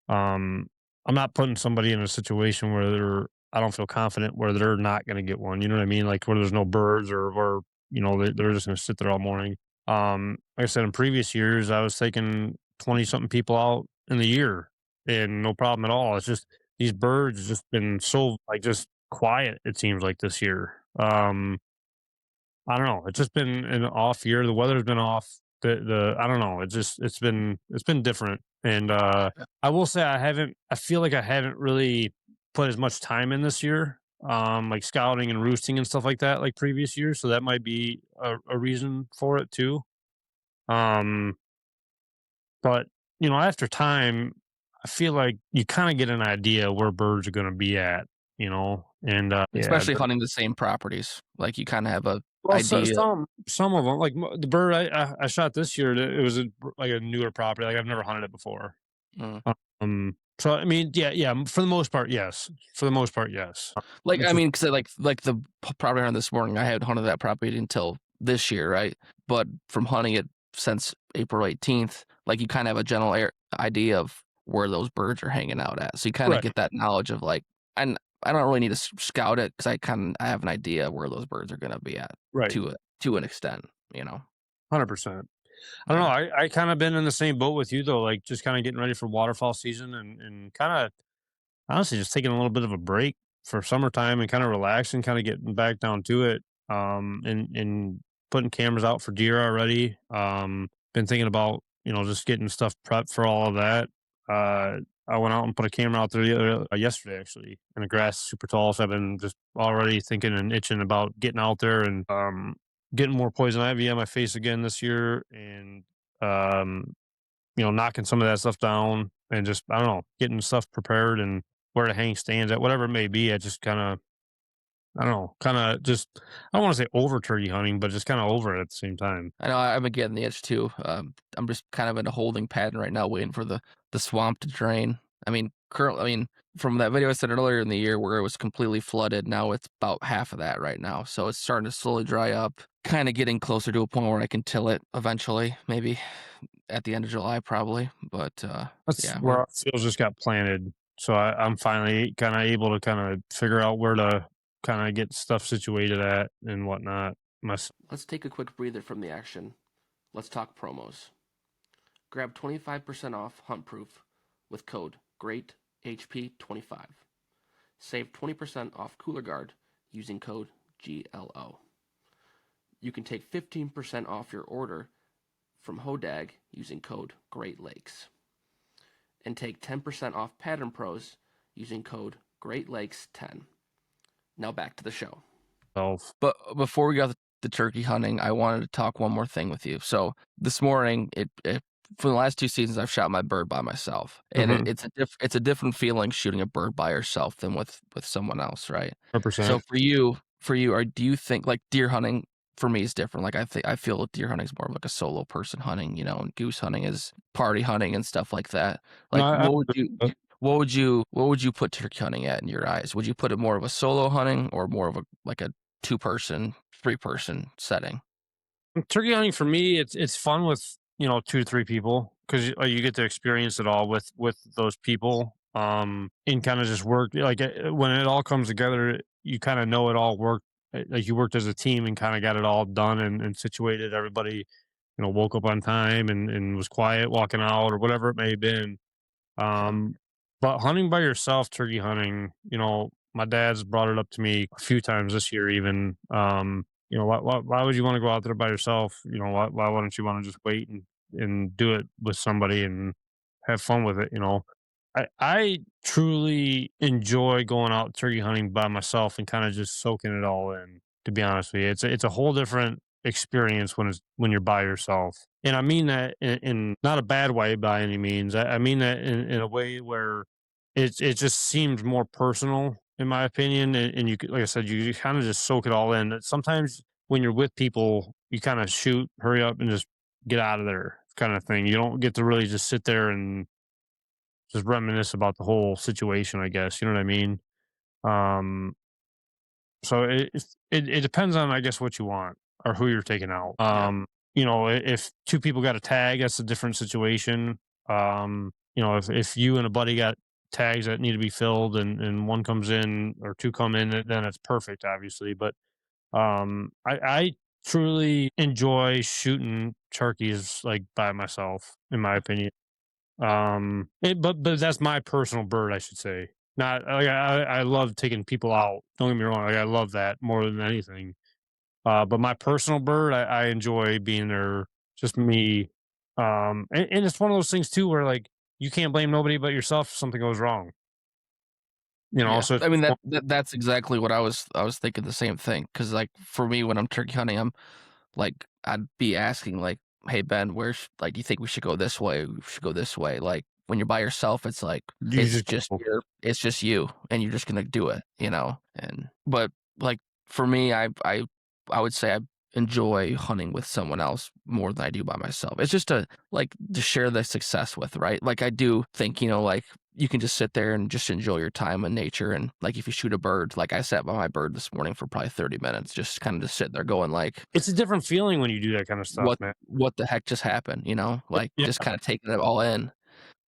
Speaker 1: um, I'm not putting somebody in a situation where I don't feel confident where they're not going to get one. You know what I mean? Like where there's no birds, or they're just going to sit there all morning. Like I said, in previous years, I was taking 20 something people out in the year, and no problem at all. It's just these birds have just been so like just quiet. It seems like this year. I don't know. It's just been an off year. The weather's been off. The I don't know. It's been different. And I will say I feel like I haven't really put as much time in this year. like scouting and roosting and stuff like that, like previous years. So that might be a reason for it too. Um, but after time, I feel like you kind of get an idea where birds are going to be at, and yeah.
Speaker 2: Especially hunting the same properties. Like you kind of have a
Speaker 1: Well,
Speaker 2: idea.
Speaker 1: some of them, like the bird I shot this year, it was like a newer property. Like I've never hunted it before.
Speaker 2: Mm.
Speaker 1: So I mean, yeah, for the most part, yes. For the most part, yes.
Speaker 2: Like,
Speaker 1: It's
Speaker 2: I
Speaker 1: just
Speaker 2: mean, because like the property hunter this morning, I had hunted that property until this year, right? But from hunting it since April 18th, like you kind of have a general idea of where those birds are hanging out at. So you kind of
Speaker 1: right,
Speaker 2: get that knowledge of like, and I don't really need to scout it because I have an idea where those birds are going to be at
Speaker 1: right,
Speaker 2: to an extent, you know?
Speaker 1: 100%. I don't know.
Speaker 2: Yeah.
Speaker 1: I kind of been in the same boat with you though, like just kind of getting ready for waterfowl season and kind of honestly just taking a little bit of a break for summertime and kind of relaxing, kind of getting back down to it. And putting cameras out for deer already. Been thinking about just getting stuff prepped for all of that. I went out and put a camera out there yesterday actually, and the grass is super tall, so I've been just already thinking and itching about getting out there and getting more poison ivy on my face again this year, and um, knocking some of that stuff down and just, I don't know, getting stuff prepared and where to hang stands at, whatever it may be. I just kind of, I don't know, kind of just, I don't want to say over turkey hunting, but just kind of over it at the same time.
Speaker 2: I know I've been getting the itch too. I'm just kind of in a holding pattern right now, waiting for the swamp to drain. I mean, currently, I mean, from that video I said earlier in the year where it was completely flooded, now it's about half of that right now. So it's starting to slowly dry up, kind of getting closer to a point where I can till it eventually, maybe at the end of July, probably. But
Speaker 1: That's
Speaker 2: yeah,
Speaker 1: where our fields just got planted. So I'm finally kind of able to kind of figure out where to kind of get stuff situated at and whatnot.
Speaker 2: let's take a quick breather from the action. Let's talk promos. Grab 25% off Hunt Proof with code GREATHP25. Save 20% off Cooler Guard using code GLO. You can take 15% off your order from Hodag using code Great Lakes. And take 10% off Pattern Pros using code Great Lakes 10. Now back to the show. But before we got the turkey hunting, I wanted to talk one more thing with you. So this morning, it for the last 2 seasons, I've shot my bird by myself, and
Speaker 1: Mhm,
Speaker 2: it's a different feeling shooting a bird by yourself than with someone else, right? So
Speaker 1: 100%.
Speaker 2: do you think like deer hunting for me is different? Like I feel deer hunting is more of like a solo person hunting, and goose hunting is party hunting and stuff like that.
Speaker 1: No,
Speaker 2: Like what would you put turkey hunting at in your eyes? Would you put it more of a solo hunting or more of a 2-person, 3-person setting?
Speaker 1: turkey hunting for me, it's fun with 2 to 3 people because you get to experience it all with those people. And kind of just work like when it all comes together, you kind of know it all worked. Like you worked as a team and kind of got it all done and situated. Everybody, woke up on time and was quiet walking out or whatever it may have been.
Speaker 2: Yeah.
Speaker 1: Um, but hunting by yourself, turkey hunting, my dad's brought it up to me a few times this year, even. Why would you want to go out there by yourself? Why wouldn't you want to just wait and do it with somebody and have fun with it? I truly enjoy going out turkey hunting by myself and kind of just soaking it all in. To be honest with you, it's a whole different experience when you're by yourself, and I mean that in not a bad way by any means. I mean that in a way where it just seems more personal, in my opinion, and like I said, you kind of just soak it all in. Sometimes when you're with people, you kind of shoot, hurry up, and just get out of there, kind of thing. You don't get to really just sit there and just reminisce about the whole situation, I guess. You know what I mean? Um, so it depends on, I guess, what you want or who you're taking out.
Speaker 2: Yeah.
Speaker 1: If 2 people got a tag, that's a different situation. If you and a buddy got tags that need to be filled and one comes in or 2 come in, then it's perfect, obviously. But I truly enjoy shooting turkeys like by myself, in my opinion. But that's my personal bird, I should say. Not like I love taking people out. Don't get me wrong, like I love that more than anything. But my personal bird, I enjoy being there, just me. And it's one of those things too where like you can't blame nobody but yourself if something goes wrong.
Speaker 2: Yeah,
Speaker 1: So it's
Speaker 2: I mean
Speaker 1: just
Speaker 2: that's exactly what I was thinking the same thing. Cause like for me when I'm turkey hunting, I'm like I'd be asking like, "Hey Ben, where's like do you think we should go this way? We should go this way." Like when you're by yourself, it's like
Speaker 1: you just go.
Speaker 2: it's just you and you're just gonna do it, you know? And but like for me, I would say I enjoy hunting with someone else more than I do by myself. It's just to like to share the success with, right? Like I do think, like you can just sit there and just enjoy your time in nature. And like if you shoot a bird, like I sat by my bird this morning for probably 30 minutes, just kind of just sitting there going like,
Speaker 1: It's a different feeling when you do that kind of stuff, man.
Speaker 2: what the heck just happened, Like
Speaker 1: Yeah,
Speaker 2: just kind of taking it all in.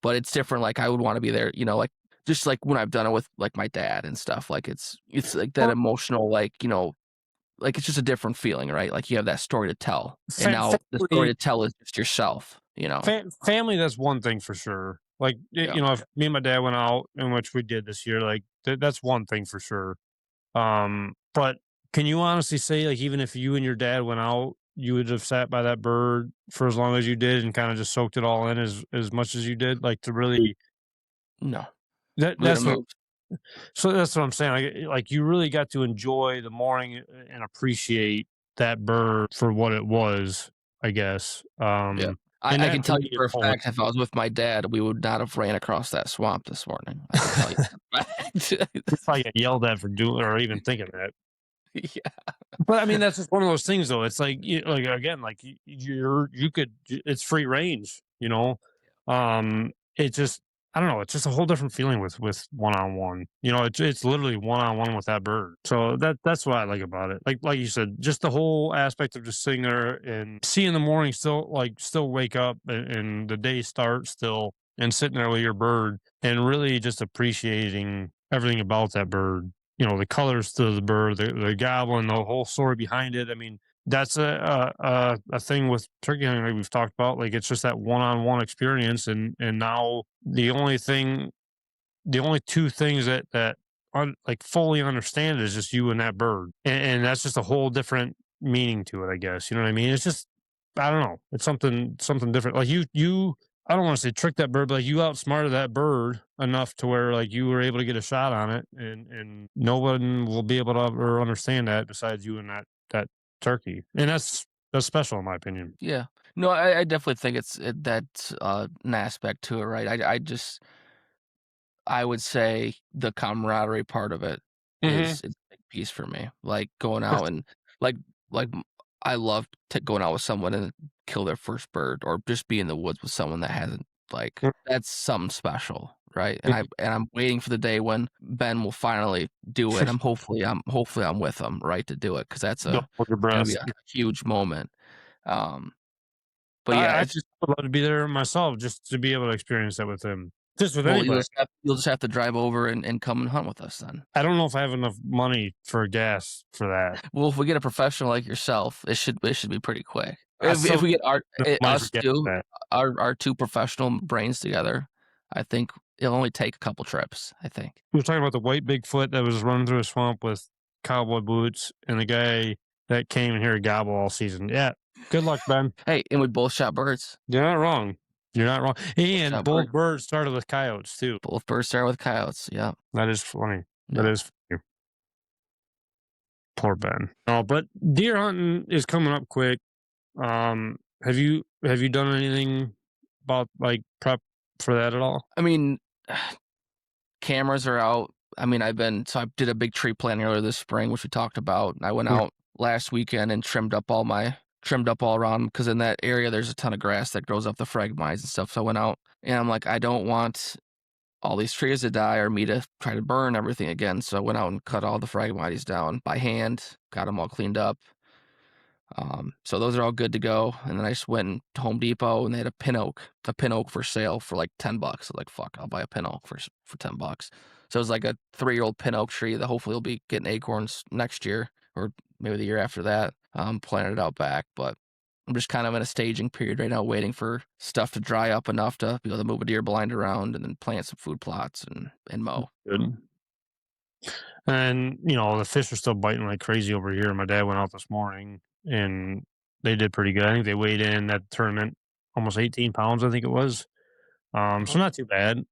Speaker 2: But it's different. Like I would want to be there, like just like when I've done it with like my dad and stuff. Like it's like that
Speaker 1: well,
Speaker 2: emotional, like, like it's just a different feeling, right? Like you have that story to tell. And now the story
Speaker 1: family,
Speaker 2: to tell is just yourself.
Speaker 1: family. That's one thing for sure. Like
Speaker 2: Yeah.
Speaker 1: if me and my dad went out, in which we did this year, like that's one thing for sure. But can you honestly say, like, even if you and your dad went out, you would have sat by that bird for as long as you did and kind of just soaked it all in as much as you did, like to really
Speaker 2: No. We gotta
Speaker 1: that's what
Speaker 2: move.
Speaker 1: so that's what I'm saying. Like you really got to enjoy the morning and appreciate that bird for what it was, I guess.
Speaker 2: Yeah.
Speaker 1: And
Speaker 2: I can
Speaker 1: that to
Speaker 2: tell
Speaker 1: me
Speaker 2: you
Speaker 1: is
Speaker 2: for a
Speaker 1: all.
Speaker 2: fact if I was with my dad, we would not have ran across that swamp this morning. I can tell you that
Speaker 1: You
Speaker 2: fact.
Speaker 1: probably get yelled at for doing or even thinking that.
Speaker 2: Yeah.
Speaker 1: But I mean, that's just one of those things, though. It's like, like again, like you could, it's free range, It just, I don't know, it's just a whole different feeling with one on one. It's literally one on one with that bird. So that's what I like about it. Like you said, just the whole aspect of just sitting there and seeing the morning still wake up and the day starts still and sitting there with your bird and really just appreciating everything about that bird, the colors to the bird, the goblin, the whole story behind it. I mean, that's a thing with turkey hunting like we've talked about. Like it's just that one-on-one experience, and now the only two things that like fully understand it is just you and that bird, and that's just a whole different meaning to it. I guess you know what I mean. It's just I don't know. It's something different. Like you. I don't want to say trick that bird, but like you outsmarted that bird enough to where like you were able to get a shot on it, and no one will be able to ever understand that besides you and that turkey, and that's special in my opinion.
Speaker 2: Yeah. No, I definitely think that's an aspect to it, right? I would say the camaraderie part of it
Speaker 1: Hmm.
Speaker 2: is a big piece for me. Like going out and like like I love going out with someone and kill their first bird or just be in the woods with someone that hasn't like that's something special, right? And I'm waiting for the day when Ben will finally do it. Hopefully I'm with him, right, to do it because that's
Speaker 1: Don't hold your
Speaker 2: gonna
Speaker 1: breath.
Speaker 2: be a huge moment. Um, but yeah,
Speaker 1: I
Speaker 2: it's just
Speaker 1: would love to be there myself just to be able to experience that with him, just with
Speaker 2: well,
Speaker 1: anybody.
Speaker 2: you'll just have to drive over and come and hunt with us then.
Speaker 1: I don't know if I have enough money for gas for that.
Speaker 2: Well, if we get a professional like yourself, it should be pretty quick.
Speaker 1: I
Speaker 2: If
Speaker 1: still
Speaker 2: we get
Speaker 1: don't have money for
Speaker 2: us
Speaker 1: gas
Speaker 2: 2,
Speaker 1: for that.
Speaker 2: our 2 professional brains together, I think it'll only take a couple trips, I think.
Speaker 1: We were talking about the white Bigfoot that was running through a swamp with cowboy boots, and the guy that came in here to gobble all season. Yeah, good luck, Ben.
Speaker 2: Hey, and we both shot birds.
Speaker 1: You're not wrong. You're not wrong.
Speaker 2: Both
Speaker 1: And
Speaker 2: shot
Speaker 1: both
Speaker 2: birds.
Speaker 1: birds started with coyotes too.
Speaker 2: Both birds started with coyotes. Yeah,
Speaker 1: That is funny. That
Speaker 2: yeah.
Speaker 1: is funny. Poor Ben. Oh, but deer hunting is coming up quick. Have you done anything about like prep for that at all?
Speaker 2: I mean, cameras are out. I mean, I did a big tree planting earlier this spring, which we talked about. I went
Speaker 1: Yeah.
Speaker 2: out last weekend and trimmed up all around because in that area there's a ton of grass that grows up the phragmites and stuff. So I went out and I'm like, I don't want all these trees to die or me to try to burn everything again. So I went out and cut all the phragmites down by hand, got them all cleaned up. So those are all good to go. And then I just went to Home Depot and they had a pin oak for sale for like $10. I was like, fuck, I'll buy a pin oak for $10. So it was like a 3-year-old pin oak tree that hopefully will be getting acorns next year or maybe the year after that. Planted it out back, but I'm just kind of in a staging period right now, waiting for stuff to dry up enough to be able to move a deer blind around and then plant some food plots and mow.
Speaker 1: Good. And the fish are still biting like crazy over here. My dad went out this morning and they did pretty good. I think they weighed in at the tournament almost 18 pounds, I think it was. So
Speaker 2: Oh,
Speaker 1: not too bad.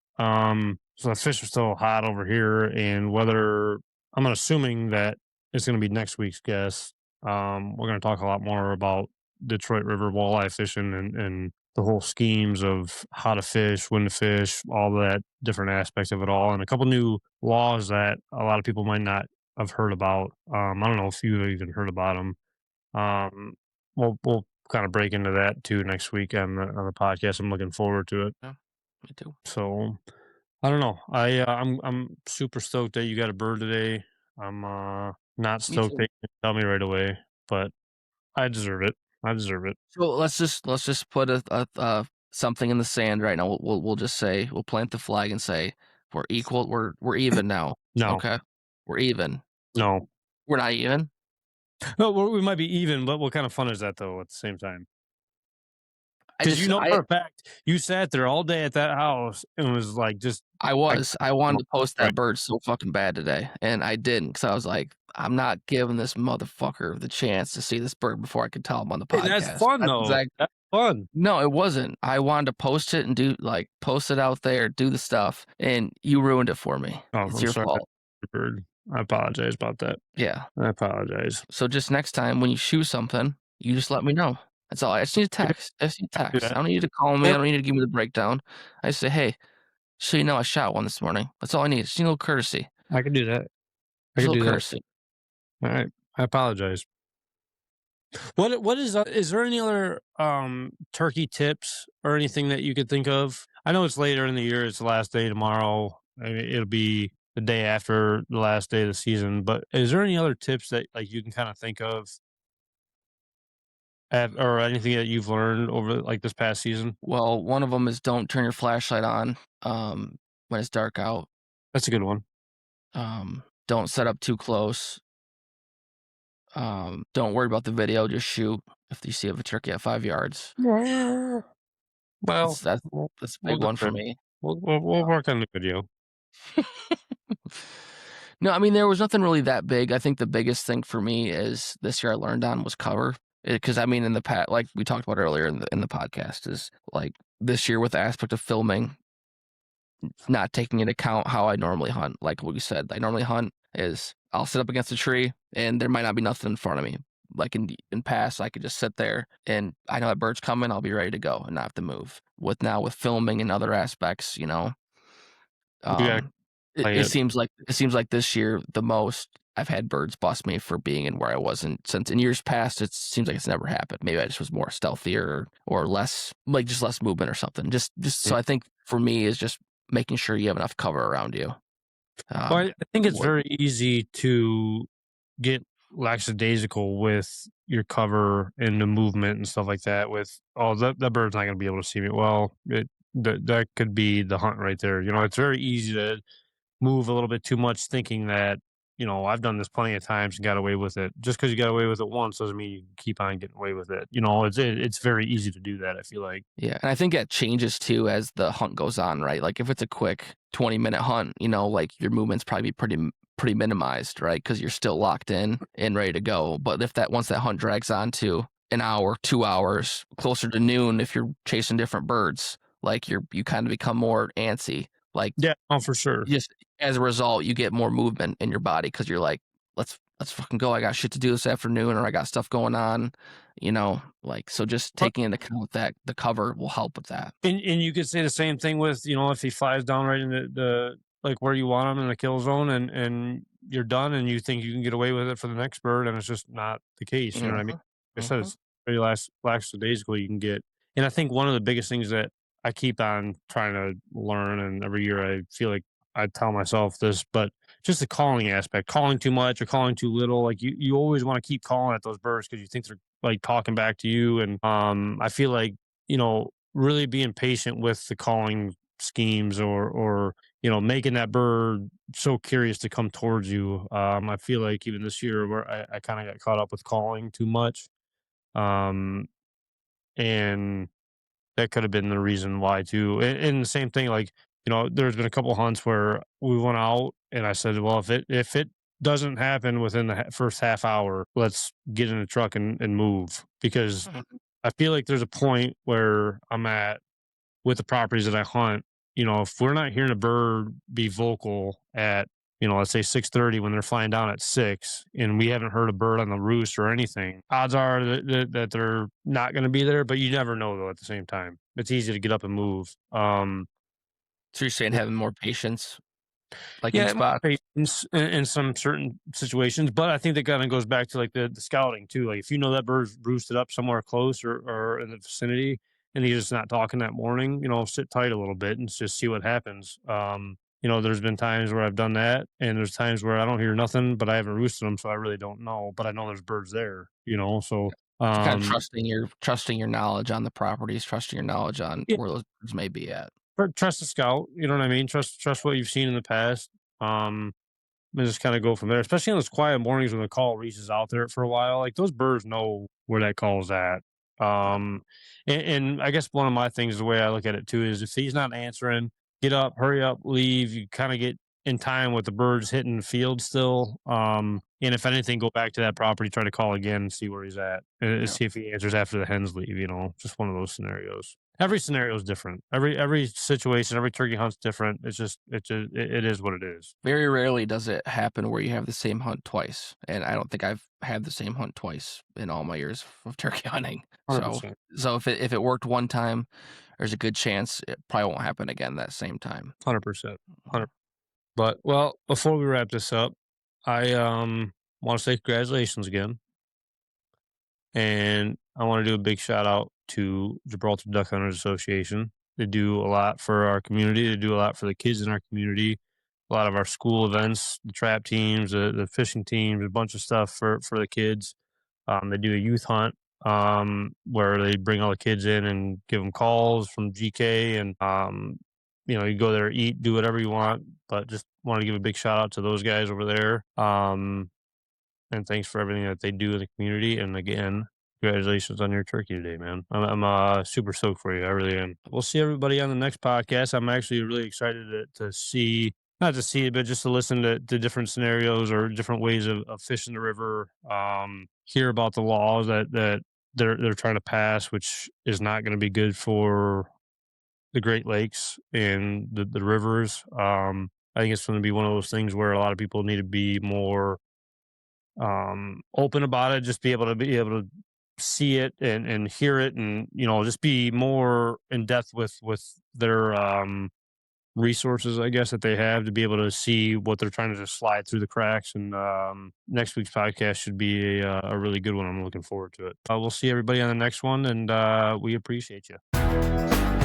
Speaker 1: So the fish are still hot over here, and whether I'm assuming that it's going to be next week's guest. We're going to talk a lot more about Detroit River walleye fishing and the whole schemes of how to fish, when to fish, all that different aspects of it all, and a couple new laws that a lot of people might not have heard about. I don't know if you've even heard about them. Um, we'll kind of break into that too next week on the podcast. I'm looking forward to it.
Speaker 2: Yeah, me too.
Speaker 1: So I don't know. I'm super stoked that you got a bird today. I'm not
Speaker 2: Me
Speaker 1: stoked
Speaker 2: too.
Speaker 1: that you tell me right away, but I deserve it. I deserve it.
Speaker 2: So let's just put something in the sand right now. We'll just say we'll plant the flag and say we're equal. We're even now.
Speaker 1: No,
Speaker 2: Okay, we're even.
Speaker 1: no,
Speaker 2: We're not even.
Speaker 1: no. We might be even, but what kind of fun is that though? At the same time,
Speaker 2: I
Speaker 1: because you
Speaker 2: just
Speaker 1: know for a fact you sat there all day at that house and was like, just I
Speaker 2: I wanted to post
Speaker 1: right.
Speaker 2: that bird so fucking bad today, and I didn't because I was like, I'm not giving this motherfucker the chance to see this bird before I could tell him on the
Speaker 1: And that's
Speaker 2: podcast.
Speaker 1: fun
Speaker 2: That's
Speaker 1: though.
Speaker 2: exact.
Speaker 1: That's fun.
Speaker 2: No, it wasn't. I wanted to post it and post it out there, do the stuff, and you ruined it for me.
Speaker 1: Oh,
Speaker 2: It's
Speaker 1: I'm
Speaker 2: your
Speaker 1: sorry,
Speaker 2: fault.
Speaker 1: bird. I apologize about that.
Speaker 2: Yeah.
Speaker 1: I apologize.
Speaker 2: So just next time when you shoot something, you just let me know. That's all. I just need a text. I just need a
Speaker 1: I can do
Speaker 2: text. I
Speaker 1: that.
Speaker 2: don't need you to call me. I
Speaker 1: Yeah,
Speaker 2: don't need you to give me the breakdown. I just say, hey, so you know I shot one this morning. That's all I need. Just need a little courtesy.
Speaker 1: I can do that. I
Speaker 2: Just a
Speaker 1: can
Speaker 2: little
Speaker 1: do that.
Speaker 2: courtesy.
Speaker 1: All right. I apologize. What is there any other turkey tips or anything that you could think of? I know it's later in the year, it's the last day tomorrow. I mean, it'll be the day after the last day of the season, but is there any other tips that like you can kind of think of or anything that you've learned over like this past season?
Speaker 2: Well, one of them is don't turn your flashlight on when it's dark out.
Speaker 1: That's a good one.
Speaker 2: Don't set up too close. Don't worry about the video. Just shoot if you see a turkey at 5 yards.
Speaker 1: Yeah. Well,
Speaker 2: That's that's
Speaker 1: we'll,
Speaker 2: that's a
Speaker 1: we'll
Speaker 2: big
Speaker 1: do
Speaker 2: one for
Speaker 1: it.
Speaker 2: me.
Speaker 1: We'll work on the video.
Speaker 2: No, I mean, there was nothing really that big. I think the biggest thing for me is this year I learned on was cover. Because I mean, in the past, like we talked about earlier in the podcast, is like this year with the aspect of filming, not taking into account how I normally hunt. Like what you said, I normally hunt is I'll sit up against a tree and there might not be nothing in front of me. Like in past, I could just sit there and I know that bird's coming. I'll be ready to go and not have to move. With filming and other aspects,
Speaker 1: You gotta
Speaker 2: um, it,
Speaker 1: play
Speaker 2: it
Speaker 1: it.
Speaker 2: seems like it seems like this year the most I've had birds bust me for being in where I wasn't since in years past. It seems like it's never happened. Maybe I just was more stealthy or less like just less movement or something. Just so I think for me is just making sure you have enough cover around you.
Speaker 1: Well,
Speaker 2: Um,
Speaker 1: I think it's
Speaker 2: what-
Speaker 1: very easy to get lackadaisical with your cover and the movement and stuff like that. With oh, that bird's not going to be able to see me. Well, that could be the hunt right there. You know, it's very easy to move a little bit too much, thinking that I've done this plenty of times and got away with it. Just because you got away with it once doesn't mean you can keep on getting away with it. It's very easy to do that. I feel like.
Speaker 2: yeah, and I think that changes too as the hunt goes on, right? Like if it's a quick 20-minute hunt, like your movements probably be pretty minimized, right? Because you're still locked in and ready to go. But if once that hunt drags on to an hour, 2 hours, closer to noon, if you're chasing different birds, like you kind of become more antsy. Like
Speaker 1: Yeah, oh, for sure.
Speaker 2: just as a result, you get more movement in your body because you're like, let's fucking go. I got shit to do this afternoon, or I got stuff going on, like so. Just taking into account that the cover will help with that.
Speaker 1: And you could say the same thing with, if he flies down right in the like where you want him in the kill zone and you're done and you think you can get away with it for the next bird and it's just not the case. You know what I mean?
Speaker 2: Hmm.
Speaker 1: Like I said, it's very lackadaisical you can get. And I think one of the biggest things that I keep on trying to learn, and every year I feel like I tell myself this, but just the calling aspect, calling too much or calling too little. Like you always want to keep calling at those birds because you think they're like talking back to you. And I feel like, really being patient with the calling schemes or making that bird so curious to come towards you. I feel like even this year where I kind of got caught up with calling too much. Um, and that could have been the reason why too. And the same thing, like, there's been a couple hunts where we went out and I said, well, if it doesn't happen within the first half hour, let's get in the truck and move, because I feel like there's a point where I'm at with the properties that I hunt. if we're not hearing a bird be vocal at, let's say 6:30 when they're flying down at 6, and we haven't heard a bird on the roost or anything, odds are that they're not going to be there. But you never know though. At the same time, it's easy to get up and move.
Speaker 2: So you're saying having more patience, like in
Speaker 1: Yeah, it might
Speaker 2: spots?
Speaker 1: be in some certain situations, but I think that kind of goes back to like the scouting too. Like if you know that bird's roosted up somewhere close or in the vicinity, and he's just not talking that morning, sit tight a little bit and just see what happens. There's been times where I've done that, and there's times where I don't hear nothing, but I haven't roosted them, so I really don't know. But I know there's birds there, so
Speaker 2: So kind of
Speaker 1: um,
Speaker 2: trusting your knowledge on the properties, trusting your knowledge on
Speaker 1: yeah,
Speaker 2: where those birds may be at.
Speaker 1: trust the scout. You know what I mean? Trust what you've seen in the past. And just kind of go from there, especially on those quiet mornings when the call reaches out there for a while. Like those birds know where that call's at.
Speaker 2: Yeah.
Speaker 1: Um, and I guess one of my things, the way I look at it too, is if he's not answering, get up, hurry up, leave. You kind of get in time with the birds hitting the field still. And if anything, go back to that property, try to call again and see where he's at, and
Speaker 2: Yeah.
Speaker 1: see if he answers after the hens leave. Just one of those scenarios. Every scenario is different. Every situation, every turkey hunt's different. It is what it is.
Speaker 2: Very rarely does it happen where you have the same hunt twice, and I don't think I've had the same hunt twice in all my years of turkey hunting.
Speaker 1: Hundred
Speaker 2: So,
Speaker 1: percent.
Speaker 2: so if it worked one time, there's a good chance it probably won't happen again that same time.
Speaker 1: 100%. 100. But well, before we wrap this up, I want to say congratulations again, and I want to do a big shout out to Gibraltar Duck Hunters Association. They do a lot for our community. They do a lot for the kids in our community. A lot of our school events, the trap teams, the fishing teams, a bunch of stuff for the kids. They do a youth hunt where they bring all the kids in and give them calls from GK, and you go there, eat, do whatever you want. But just want to give a big shout out to those guys over there. And thanks for everything that they do in the community. And again, congratulations on your turkey today, man. I'm super stoked for you. I really am. We'll see everybody on the next podcast. I'm actually really excited to see, not to see it, but just to listen to different scenarios or different ways of fishing the river. Hear about the laws that they're trying to pass, which is not going to be good for the Great Lakes and the rivers. I think it's going to be one of those things where a lot of people need to be more open about it, just be able to see it and hear it, and just be more in depth with their resources, I guess, that they have to be able to see what they're trying to just slide through the cracks. And next week's podcast should be a really good one. I'm looking forward to it. We'll see everybody on the next one, and we appreciate you.